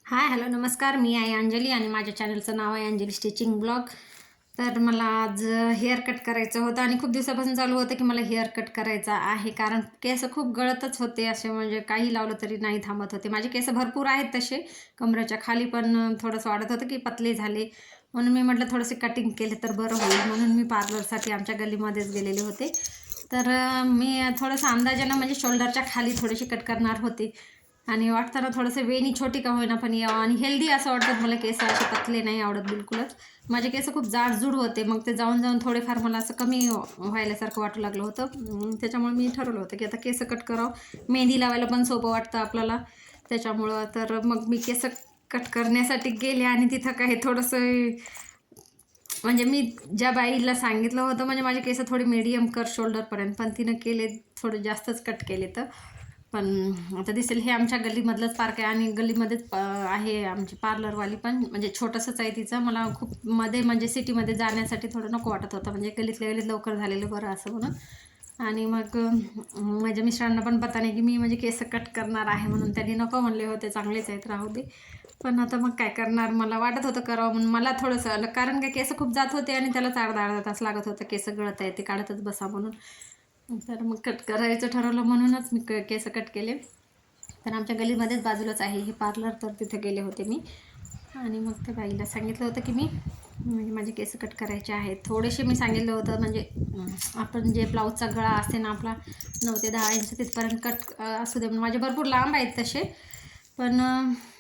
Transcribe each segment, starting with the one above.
Hi hello नमस्कार. मी आहे अंजली आणि माझ्या चॅनलचं नाव आहे अंजली स्टिचिंग ब्लॉग. तर मला आज हेअर कट करायचं होतं आणि खूप दिवसापासून चालू होतं की मला हेअर कट करायचा आहे, कारण केस खूप गळतच होते असे, म्हणजे काही लावलं तरी नाही थांबत होते. माझे केस भरपूर आहेत तसे, कमरेच्या खाली पण थोडंसं वाटत होतं की पतले झाले, म्हणून मी म्हटलं थोडेसे कटिंग केले तर बरं होईल. म्हणून मी पार्लरसाठी आमच्या गल्लीमध्येच गेलेले होते. तर मी थोडंसं अंदाजानं म्हणजे शोल्डरच्या खाली थोडीशी कट करणार होते आणि वाटताना थोडंसं वेणी छोटी का होईना पण यावं आणि हेल्दी असं वाटतं मला. केस असे पतले नाही आवडत बिलकुलच. माझे केस खूप जाडजूड होते, मग ते जाऊन जाऊन थोडेफार मला असं कमी व्हायल्यासारखं वाटू लागलं होतं. त्याच्यामुळे मी ठरवलं होतं की आता केस कट करावं. मेहंदी लावायला पण सोपं वाटतं आपल्याला त्याच्यामुळं. तर मग मी केस कट करण्यासाठी गेले आणि तिथं काही थोडंसं म्हणजे मी ज्या बाईला सांगितलं होतं, म्हणजे माझे केस थोडे मीडियम कर शोल्डरपर्यंत, पण तिनं केले थोडे जास्तच कट केले. तर पण आता दिसेल हे आमच्या गल्लीमधलंच पार्क आहे आणि गल्लीमध्येच आहे आमची पार्लरवाली पण, म्हणजे छोटंसंच आहे तिचं. मला खूप मध्ये म्हणजे सिटीमध्ये जाण्यासाठी थोडं नको वाटत होतं, म्हणजे गल्लीतल्या गल्लीत लवकर झालेलं बरं असं म्हणून. आणि मग माझ्या मिस्टरांना पण पता नाही की मी म्हणजे केस कट करणार आहे म्हणून. त्यांनी नको म्हणले होते, चांगलेच आहेत राहू दे. पण आता मग काय करणार, मला वाटत होतं करावं म्हणून. मला थोडंसं कारण काय केस खूप जात होते आणि त्यालाच अर्धा तास लागत होतं केस गळत आहे ते काढतच बसा म्हणून. तर मग कट करायचं ठरवलं म्हणूनच मी केस कट केले. तर आमच्या गलीमध्येच बाजूलाच आहे हे पार्लर, तर तिथे गेले होते मी. आणि मग त्या बाईला सांगितलं होतं की मी म्हणजे माझे केस कट करायचे आहेत. थोडेसे मी सांगितलं होतं, म्हणजे आपण जे ब्लाऊजचा गळा असते ना आपला 9 ते 10 इंच तिथपर्यंत कट असू दे. माझे भरपूर लांब आहेत तसे, पण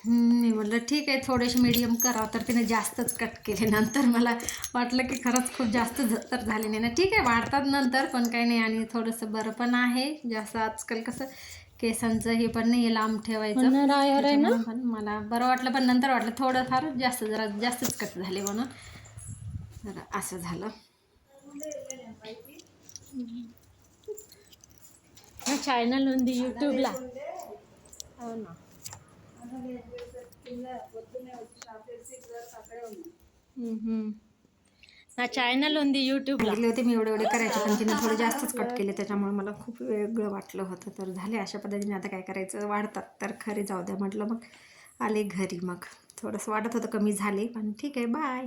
मी म्हटलं ठीक आहे थोडेसे मीडियम करावं. तर तिने जास्तच कट केले. नंतर मला वाटलं की खरंच खूप जास्त तर झाले नाही ना, ठीक आहे वाढतात नंतर पण काही नाही. आणि थोडंसं बरं पण आहे, जास्त आजकाल कसं केसांचं हे पण नाही आहे लांब ठेवायचं, त्याच्यामुळं पण मला बरं वाटलं. पण नंतर वाटलं थोडंफार जरा जास्तच कट झाले म्हणून. तर असं झालं. ఛానల్ ఉంది యూట్యూబ్లో. అవునా. నా ఛానల్ ఉంది యూట్యూబ్లో. सांगितले होते मी एवढे एवढे करायचे, पण तिने थोडे जास्तच कट केले, त्याच्यामुळे मला खूप वेगळं वाटलं होतं. तर झाले अशा पद्धतीने. आता काय करायचं, वाढतात तर खरे जाऊ द्या म्हटलं. मग आले घरी. मग थोडंसं वाटत होतं कमी झाले, पण ठीक आहे. बाय.